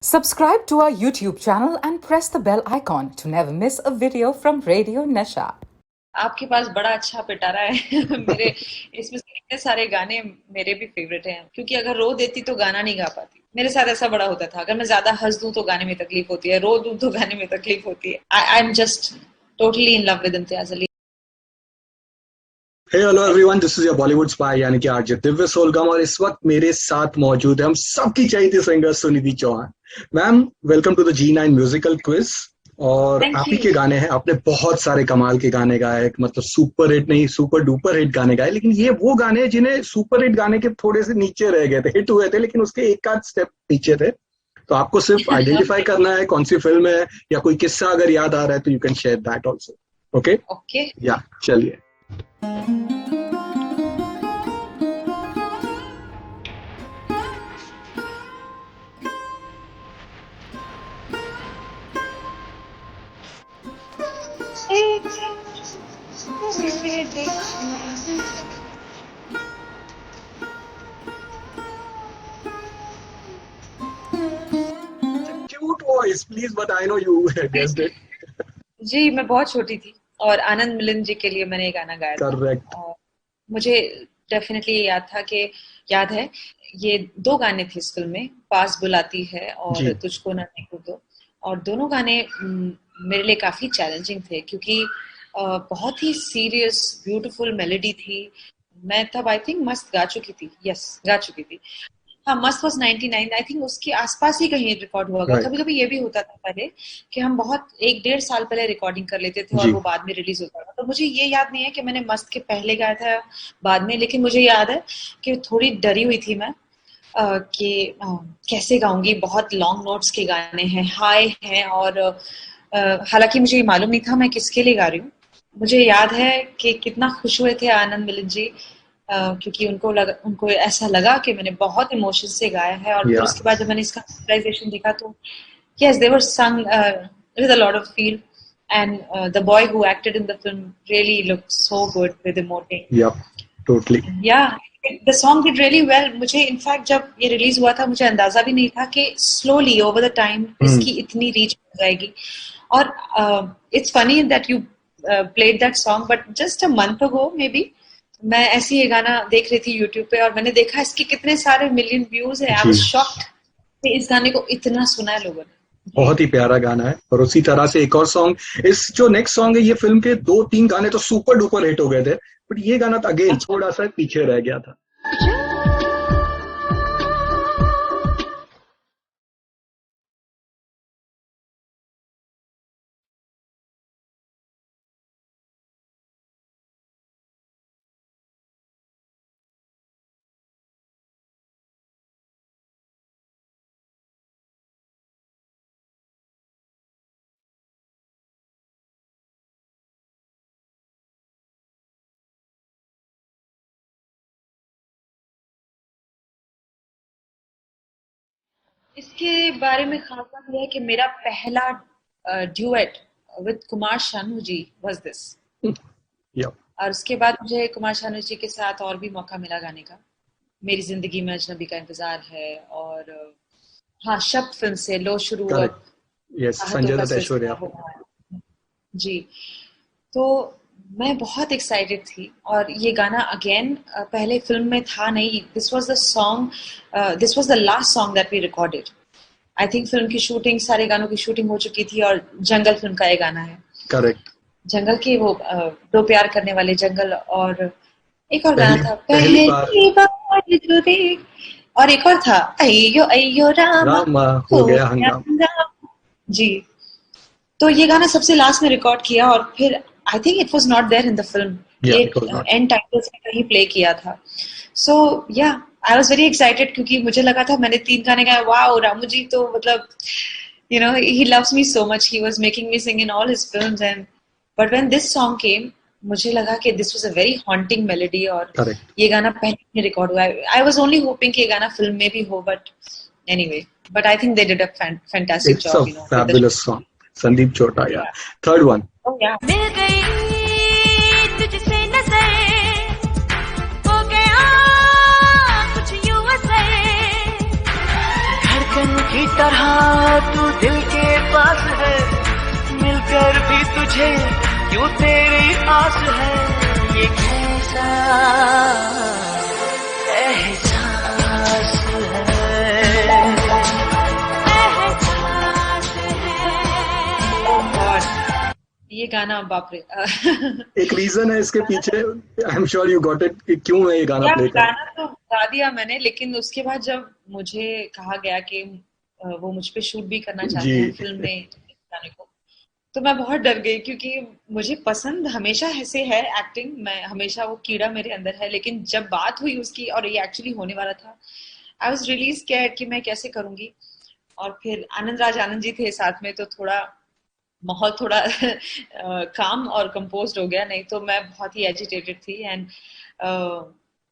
Subscribe to our YouTube channel and press the bell icon to never miss a video from Radio Nasha. आपके पास बड़ा अच्छा पिटारा है मेरे इसमें से इतने सारे गाने मेरे भी फेवरेट हैं, क्योंकि अगर रो देती तो गाना नहीं गा पाती। मेरे साथ ऐसा बड़ा होता था, अगर मैं ज्यादा हंस दूं तो गाने में तकलीफ होती है, रो दूं तो गाने में तकलीफ होती है। I am just totally in love with Imtiaz Ali. Hey hello everyone, this is your Bollywood spy यानी कि आरजे दिव्य सोलगम, और इस वक्त मेरे साथ मौजूद है हम सबकी चाहिए singer Sunidhi Chauhan. Ma'am, welcome to the G9 musical quiz. और आप ही के गाने हैं, आपने बहुत सारे कमाल के गाने गाए, मतलब सुपर हिट नहीं सुपर डुपर हिट गाने गाए, लेकिन ये वो गाने जिन्हें सुपर हिट गाने के थोड़े से नीचे रह गए थे, हिट हुए थे लेकिन उसके एक आध स्टेप पीछे थे। तो आपको सिर्फ आइडेंटिफाई करना है कौन सी फिल्म है या कोई किस्सा अगर याद आ रहा है तो you can share that also. Okay okay, या चलिए। Cute voice, please, but I know you guessed it. जी मैं बहुत छोटी थी और आनंद मिलिंद जी के लिए मैंने ये गाना गाया था। Correct. मुझे डेफिनेटली याद है ये दो गाने थे इस फिल्म में, पास बुलाती है और तुझको ना देखूं तो, और दोनों गाने मेरे लिए काफी चैलेंजिंग थे, क्योंकि बहुत ही सीरियस ब्यूटीफुल मेलोडी थी। मैं तब आई थिंक मस्त गा चुकी थी। हाँ, मस्त वाज 99, आई थिंक उसके आसपास ही कहीं रिकॉर्ड हुआ। कभी कभी ये भी होता था पहले कि हम बहुत 1-1.5 साल पहले रिकॉर्डिंग कर लेते थे और वो बाद में रिलीज होता था। तो मुझे ये याद नहीं है कि मैंने मस्त के पहले गाया था बाद में, लेकिन मुझे याद है कि थोड़ी डरी हुई थी मैं कि कैसे गाऊंगी। बहुत लॉन्ग नोट्स के गाने हैं, हाई हैं, और हालांकि मुझे ये मालूम नहीं था मैं किसके लिए गा रही हूँ। मुझे याद है कि कितना खुश हुए थे आनंद मिलिंद जी, क्योंकि उनको ऐसा लगा कि मैंने बहुत इमोशन से गाया है। और फिर उसके बाद जब मैंने इसका पिक्चराइजेशन देखा तो यस, दे वर संग with a lot of feel, and the boy who acted in the film really looked so good with emoting. या टोटली, या the song did really well. मुझे इनफैक्ट जब ये रिलीज हुआ था मुझे अंदाजा भी नहीं था कि स्लोली ओवर द टाइम इसकी इतनी रीच हो जाएगी। और it's funny that you played that song, but just a month ago maybe मैं ऐसे ये गाना देख रही थी YouTube पे और मैंने देखा इसके कितने सारे मिलियन व्यूज है। I was shocked कि इस गाने को इतना सुना है लोगों ने। बहुत ही प्यारा गाना है। और उसी तरह से एक और सॉन्ग, इस जो नेक्स्ट सॉन्ग है, ये फिल्म के 2-3 गाने तो सुपर डुपर हिट हो गए थे, बट ये गाना तो अगेन थोड़ा सा पीछे रह गया था। इसके बारे में खास बात यह है कि मेरा पहला duet with Kumar Sanu ji was this. और उसके बाद मुझे कुमार शानू जी के साथ और भी मौका मिला गाने का। मेरी जिंदगी में अजनबी का इंतजार है, और हाँ, शब्द फिल्म से लो शुरू संजय दत्त ऐश्वर्या जी। तो मैं बहुत एक्साइटेड थी, और ये गाना अगेन पहले फिल्म में था नहीं। This was the last song that we recorded. I think film की शूटिंग, सारे गानों की शूटिंग हो चुकी थी, और जंगल फिल्म का ये गाना है। करेक्ट। जंगल के वो दो प्यार करने वाले जंगल, और एक और गाना था पहली बार जो देख, और एक और था अय्यो अय्यो रामा हो गया हंगामा जी। तो ये गाना सबसे लास्ट में रिकॉर्ड किया, और फिर I think it was not there in the film. ये end titles में कहीं play किया था। So yeah, I was very excited क्योंकि मुझे लगा था मैंने 3 गाने गाए। वाओ, रामू जी तो मतलब you know he loves me so much. He was making me sing in all his films, but when this song came, मुझे लगा कि this was a very haunting melody, और ये गाना पहले रिकॉर्ड हुआ। I was only hoping कि ये गाना फिल्म में भी हो, but anyway, but I think they did a fantastic job. It's a fabulous song. Sandeep Chota, yeah. Third one. Oh yeah. मिल गई तुझसे नजर, हो गया कुछ यूं असर, धड़कन की तरह तू दिल के पास है, मिलकर भी तुझे क्यों तेरी आस है, ये कैसा एहसास है। ये गाना बाप रे एक रीजन है इसके पीछे, I am sure you got it, क्यों मैं ये गाना प्ले कर। गाना तो गा दिया मैंने, लेकिन उसके बाद जब मुझे कहा गया कि वो मुझ पे शूट भी करना चाहते हैं फिल्म में गाने को, तो मैं बहुत डर गई, क्योंकि मुझे पसंद हमेशा ऐसे है एक्टिंग, मैं हमेशा वो कीड़ा मेरे अंदर है, लेकिन जब बात हुई उसकी और ये एक्चुअली होने वाला था, आई वाज रियली स्कैर्ड कि मैं कैसे करूंगी। और फिर आनंद राज आनंद जी थे साथ में, तो थोड़ा माहौल थोड़ा काम और कंपोज्ड हो गया, नहीं तो मैं बहुत ही एजिटेटेड थी। एंड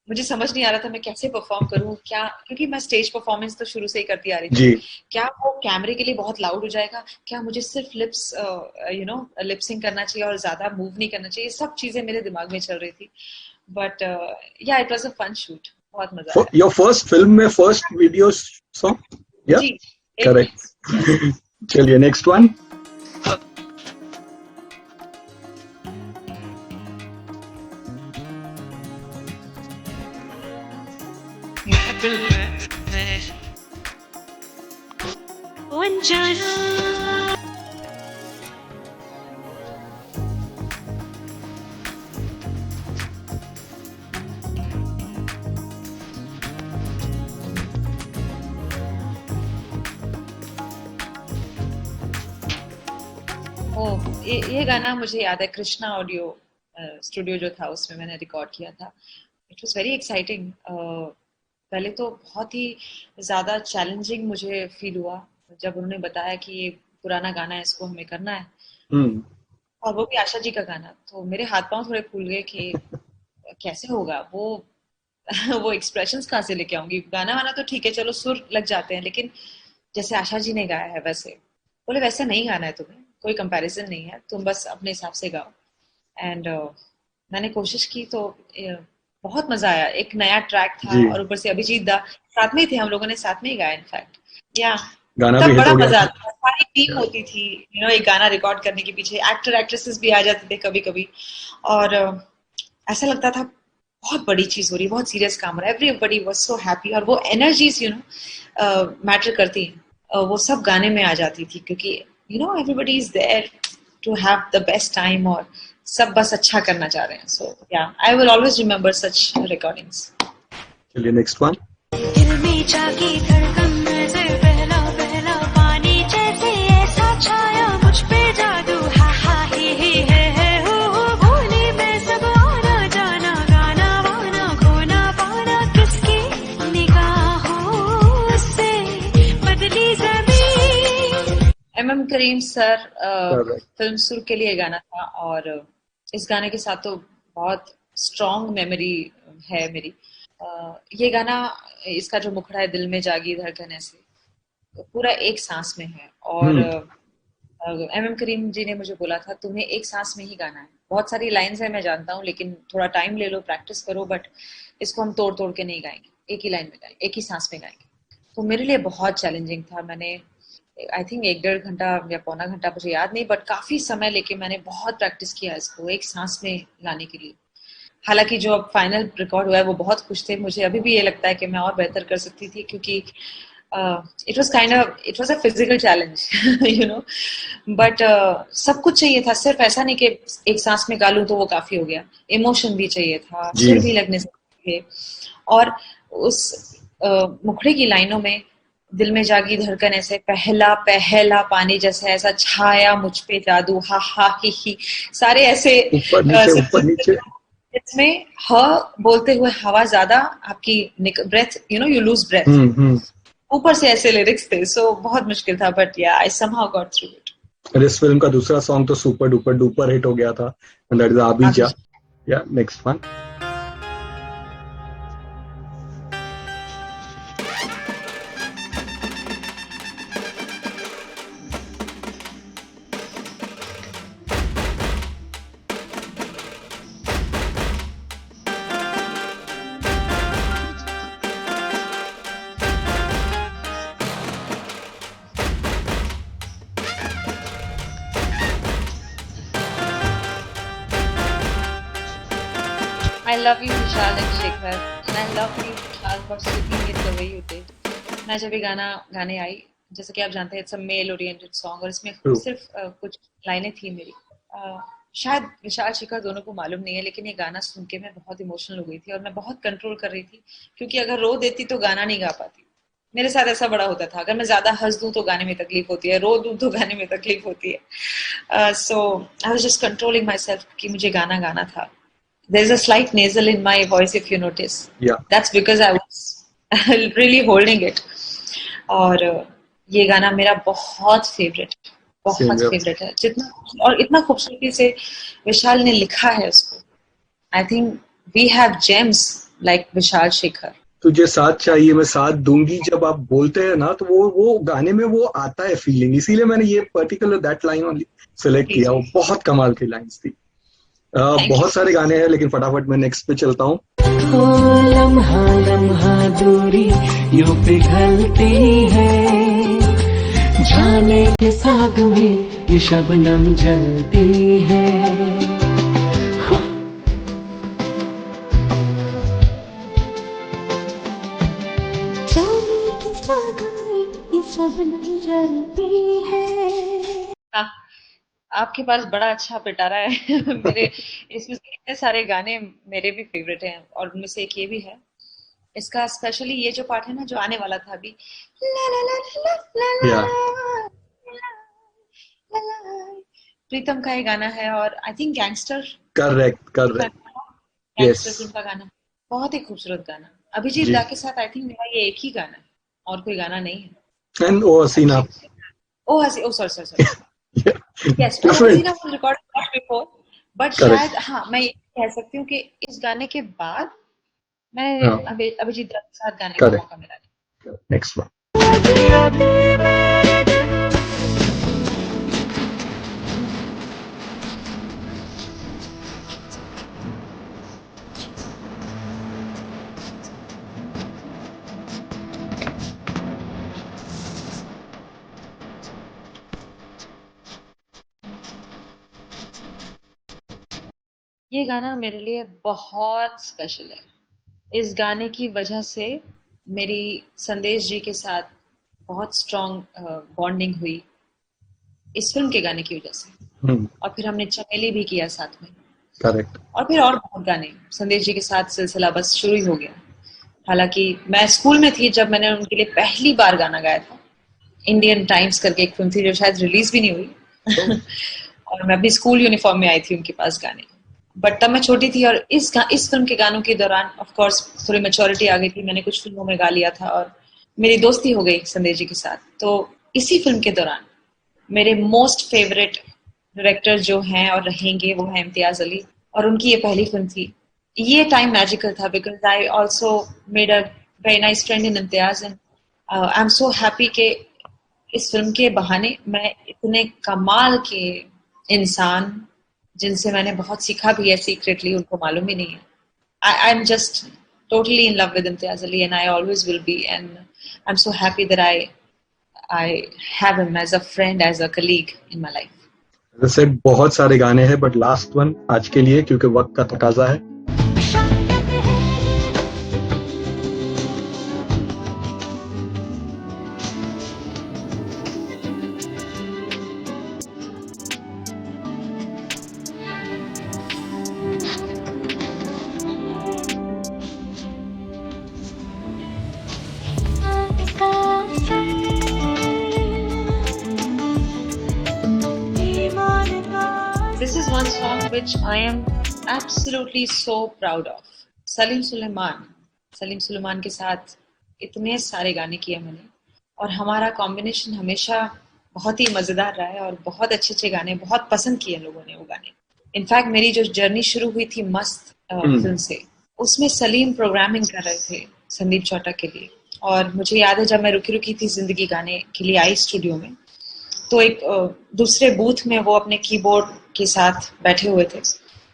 मुझे समझ नहीं आ रहा था मैं कैसे परफॉर्म करूं, क्या, क्योंकि मैं स्टेज परफॉर्मेंस तो शुरू से ही करती आ रही थी। क्या वो कैमरे के लिए बहुत लाउड हो जाएगा, क्या मुझे सिर्फ लिप्स लिपसिंग करना चाहिए और ज्यादा मूव नहीं करना चाहिए, सब चीजें मेरे दिमाग में चल रही थी। But yeah it was a fun shoot, बहुत मजा आया। योर फर्स्ट फिल्म में first video song? Yeah correct. चलिए नेक्स्ट वन। ये गाना मुझे याद है, कृष्णा ऑडियो स्टूडियो जो था उसमें मैंने रिकॉर्ड किया था। It was very exciting. पहले तो बहुत ही ज्यादा चैलेंजिंग मुझे फील हुआ जब उन्होंने बताया कि ये पुराना गाना है, इसको हमें करना है, और वो भी आशा जी का गाना। तो मेरे हाथ पांव थोड़े फूल गए कि कैसे होगा वो एक्सप्रेशंस कहाँ से लेके आऊंगी। गाना वाना तो ठीक है, चलो सुर लग जाते हैं, लेकिन जैसे आशा जी ने गाया है वैसे, बोले वैसे नहीं गाना है तुम्हें, कोई कंपैरिजन नहीं है, तुम बस अपने हिसाब से गाओ। एंड मैंने कोशिश की, तो बहुत मजा आया। एक नया ट्रैक था और ऊपर से अभिजीत दा साथ में ही थे, हम लोगों ने साथ में ही गाया इनफैक्ट। या तब बड़ा मजा आता, सारी टीम होती थी एक गाना रिकॉर्ड करने के पीछे, एक्टर एक्ट्रेसेस भी आ जाते थे कभी कभी, और ऐसा लगता था बहुत बड़ी चीज हो रही है, बहुत सीरियस काम हो रहा है। एवरीबॉडी वाज सो हैप्पी, और वो एनर्जीज मैटर करती हैं, वो सब गाने में आ जाती थी, क्योंकि everybody is there to have the best time, और सब बस अच्छा करना चाह रहे हैं। So yeah, I will always remember such recordings. चलिए नेक्स्ट वन। दिल में जागी धड़कन में से पहला पहला पानी जैसे ऐसा छाया मुझ पे जादू, हा हा ही है हो भोली में सब आना जाना, गाना वाना खोना पाना किसकी निगाहों से बदली ज़मीन। एम करीम सर फिल्म सुर के लिए गाना था, और इस गाने के साथ तो बहुत स्ट्रॉन्ग मेमोरी है मेरी। ये गाना, इसका जो मुखड़ा है दिल में जागी धड़कन ऐसे, तो पूरा एक सांस में है। और एम करीम जी ने मुझे बोला था तुम्हें एक सांस में ही गाना है, बहुत सारी लाइंस है मैं जानता हूँ, लेकिन थोड़ा टाइम ले लो, प्रैक्टिस करो, बट इसको हम तोड़ तोड़ के नहीं गाएंगे, एक ही लाइन में गाएंगे, एक ही सांस में गाएंगे। तो मेरे लिए बहुत चैलेंजिंग था। मैंने आई थिंक 1-1.5 घंटा या पौना घंटा, मुझे याद नहीं, बट काफी समय लेके मैंने बहुत प्रैक्टिस किया इसको एक सांस में गाने के लिए। हालांकि जो अब फाइनल रिकॉर्ड हुआ है वो बहुत खुश थे, मुझे अभी भी ये लगता है कि मैं और बेहतर कर सकती थी, क्योंकि it was a physical challenge but सब कुछ चाहिए था, सिर्फ ऐसा नहीं कि एक सांस में गा लूं तो वो काफी हो गया, इमोशन भी चाहिए था, सुर भी लगने चाहिए। और उस मुखड़े की लाइनों में दिल में जागी धड़कन ऐसे, पहला पहला पानी जैसे ऐसा छाया मुझ पे जादू, हा हा ही सारे ऐसे ऊपर नीचे, इसमें ह बोलते हुए हवा ज्यादा आपकी ब्रेथ, यू लूज ब्रेथ, ऊपर से ऐसे लिरिक्स थे। सो बहुत मुश्किल था, बट या I somehow got through it. इस फिल्म का दूसरा सॉन्ग तो सुपर डुपर डुपर हिट हो गया था, एंड दैट इज आबिजा। या next one. I love you Vishal and Shekhar and I love you Vishal for singing it the way you did. मैं जब ये गाने आई, जैसे कि आप जानते हैं it's a male oriented song और इसमें सिर्फ कुछ लाइनें थी मेरी। शायद विशाल शेखर दोनों को मालूम नहीं है, लेकिन ये गाना सुन के मैं बहुत इमोशनल हो गई थी और मैं बहुत कंट्रोल कर रही थी, क्योंकि अगर रो देती तो गाना नहीं गा पाती। मेरे साथ ऐसा बड़ा होता था, अगर मैं ज्यादा हंस दूं तो गाने में तकलीफ होती है, रो दूं तो गाने में तकलीफ होती है। So I was just controlling myself कि मुझे गाना गाना था। There's a slight nasal in my voice if you notice. Yeah. That's because I was really holding it. और ये गाना मेरा बहुत फेवरेट है, जितना और इतना खूबसूरती से विशाल ने लिखा है उसको। I think we have gems like Vishal Shekhar. तुझे साथ चाहिए मैं साथ दूंगी, जब आप बोलते हैं ना तो वो गाने में वो आता है फीलिंग, इसीलिए मैंने ये particular that line only select किया। वो बहुत कमाल की लाइंस थी। बहुत सारे गाने हैं, लेकिन फटाफट मैं नेक्स्ट पे चलता हूँ। लम्हा लम्हा दूरी यूं पिघलती है, जाने के साथ में ये शबनम जलती है। जाने के साथ में ये शबनम जलती है। आपके पास बड़ा अच्छा पिटारा है। मेरे इसमें से इतने सारे गाने मेरे भी फेवरेट हैं और उनमें से एक ये भी है। इसका स्पेशली ये जो पार्ट है ना, जो आने वाला था अभी, ला ला ला ला ला ला ला ला, प्रीतम का ये गाना है और I think gangster gangster film का गाना, बहुत ही खूबसूरत गाना। अभिजीत दा के साथ आई थिंक मेरा ये एक ही गाना है और कोई गाना नहीं है। एंड ओ हसीना, sorry. Yes, Hasina was recorded much before, but शायद हाँ मैं ये कह सकती हूँ कि इस गाने के बाद मैंने अभिजीत दा के साथ गाने का मौका मिला। Next one. ये गाना मेरे लिए बहुत स्पेशल है। इस गाने की वजह से मेरी संदेश जी के साथ बहुत स्ट्रॉन्ग बॉन्डिंग हुई, इस फिल्म के गाने की वजह से। और फिर हमने चमेली भी किया साथ में। करेक्ट। और फिर और बहुत गाने संदेश जी के साथ सिलसिला बस शुरू ही हो गया। हालांकि मैं स्कूल में थी जब मैंने उनके लिए पहली बार गाना गाया था। इंडियन टाइम्स करके एक फिल्म थी जो शायद रिलीज भी नहीं हुई। और मैं अपनी स्कूल यूनिफॉर्म में आई थी उनके पास गाने, बट तब मैं छोटी थी। और इस फिल्म के गानों के दौरान ऑफ कोर्स थोड़ी मैच्योरिटी आ गई थी, मैंने कुछ फिल्मों में गा लिया था और मेरी दोस्ती हो गई संदेश जी के साथ। तो इसी फिल्म के दौरान मेरे मोस्ट फेवरेट डायरेक्टर जो हैं और रहेंगे वो है इम्तियाज अली, और उनकी ये पहली फिल्म थी। ये टाइम मैजिकल था because I also made a very nice friend in Imtiaz and I am so happy कि इस फिल्म के बहाने मैं इतने कमाल के इंसान जिनसे मैंने बहुत सीखा भी है सीक्रेटली, उनको मालूम ही नहीं है। I am just totally in love with Imtiaz Ali and I always will be, and I'm so happy that I have him as a friend, as a colleague in my life. वैसे बहुत सारे गाने हैं but last one आज के लिए क्योंकि वक्त का तकाजा है। This is one song which I am absolutely so proud of. Salim Suleman के साथ इतने सारे गाने किए मैंने और हमारा कॉम्बिनेशन हमेशा बहुत ही मजेदार रहा है और बहुत अच्छे अच्छे गाने बहुत पसंद किए लोगों ने वो गाने। इनफैक्ट मेरी जो जर्नी शुरू हुई थी मस्त फिल्म से, उसमें सलीम प्रोग्रामिंग कर रहे थे संदीप चौटा के लिए। और मुझे याद है जब मैं रुकी रुकी थी जिंदगी गाने के लिए आई स्टूडियो में, तो एक दूसरे बूथ में वो अपने कीबोर्ड के साथ बैठे हुए थे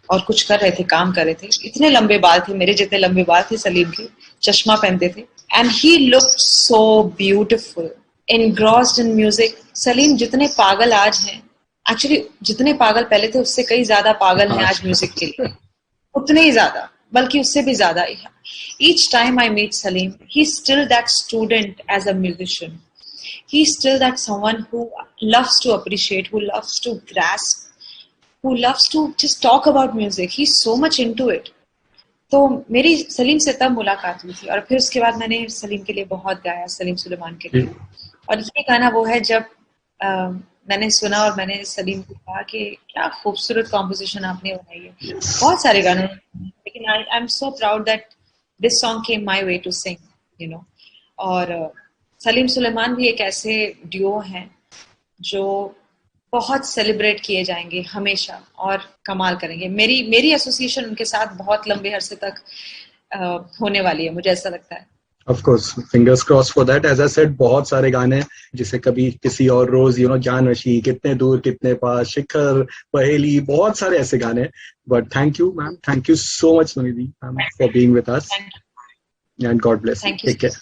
और कुछ कर रहे थे, काम कर रहे थे। इतने लंबे बाल थे, मेरे जितने लंबे बाल थे सलीम के, चश्मा पहनते थे and he looked so beautiful, engrossed in music. Salim जितने पागल आज हैं, एक्चुअली जितने पागल पहले थे उससे कई ज्यादा पागल हैं आज म्यूजिक के लिए, उतने ही ज्यादा। बल्कि उससे भी ज्यादा. Each time I meet Salim, he's still that student as a musician. He's still that someone who loves to appreciate, who loves to grasp, who loves to just talk about music. He's so much into it. तो मेरी सलीम से तब मुलाकात हुई थी और फिर उसके बाद मैंने सलीम के लिए बहुत गाया, सलीम सुलेमान के लिए. और ये गाना वो है जब मैंने सुना और मैंने सलीम को कहा कि क्या खूबसूरत कॉम्पोजिशन आपने बनाई है. बहुत सारे गानों, लेकिन I am so proud that this song came my way to sing, you know. और सलीम सुलेमान भी एक ऐसे ड्यूओ हैं जो बहुत सेलिब्रेट किए जाएंगे हमेशा और कमाल करेंगे. मेरी एसोसिएशन उनके साथ बहुत लंबे अरसे तक होने वाली है, मुझे ऐसा लगता है. Of course, fingers crossed for that. As I said, बहुत सारे गाने जिसे कभी किसी और रोज, जानवशी, कितने दूर कितने पास, शिखर, पहेली, बहुत सारे ऐसे गाने. But thank you, ma'am. Thank you so much, Sunidhi, for being with us. And God bless you. Thank you. Take care.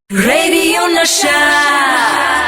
Radio Nasha.